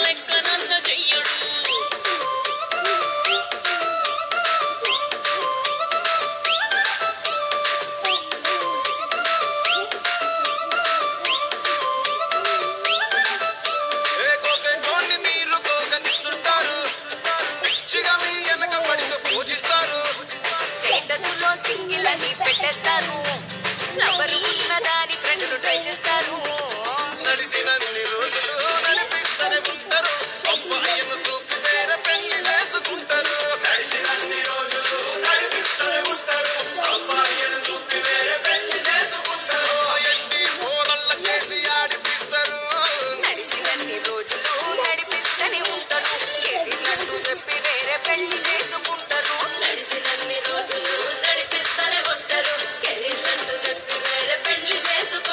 లెక్క నన్న చెయ్యడు. మీరు కోగనిస్తుంటారు, పిచ్చిగా మీ వెనక పడితే పూజిస్తారు. స్టేటస్లో సింగిల్ అని పెట్టేస్తారు, లవరు ఉన్నదాని ఫ్రెండ్ను ట్రై చేస్తారు. నడిసినన్ని రోజులు నడిపిస్తూనే ఉంటారు, అబ్బాయిను చూపి వేరే పెళ్లి చేసుకుంటారు. నడిసినన్ని రోజులు నడిపిస్తూనే ఉంటారు, అబ్బాయిను చూపి వేరే పెళ్లి చేసుకుంటారు. ఎండి పోలల్ల చేసి ఆడిపిస్తారు. నడిసినన్ని రోజులు నడిపిస్తూనే ఉంటారు, కెరీర్లంటూ చెప్పి వేరే పెళ్లి చేసుకుంటారు. నడిసినన్ని రోజులు నడిపిస్తూనే ఉంటారు, కెరీర్లంటూ చెప్పి వేరే పెళ్లి చేసుకుంటారు.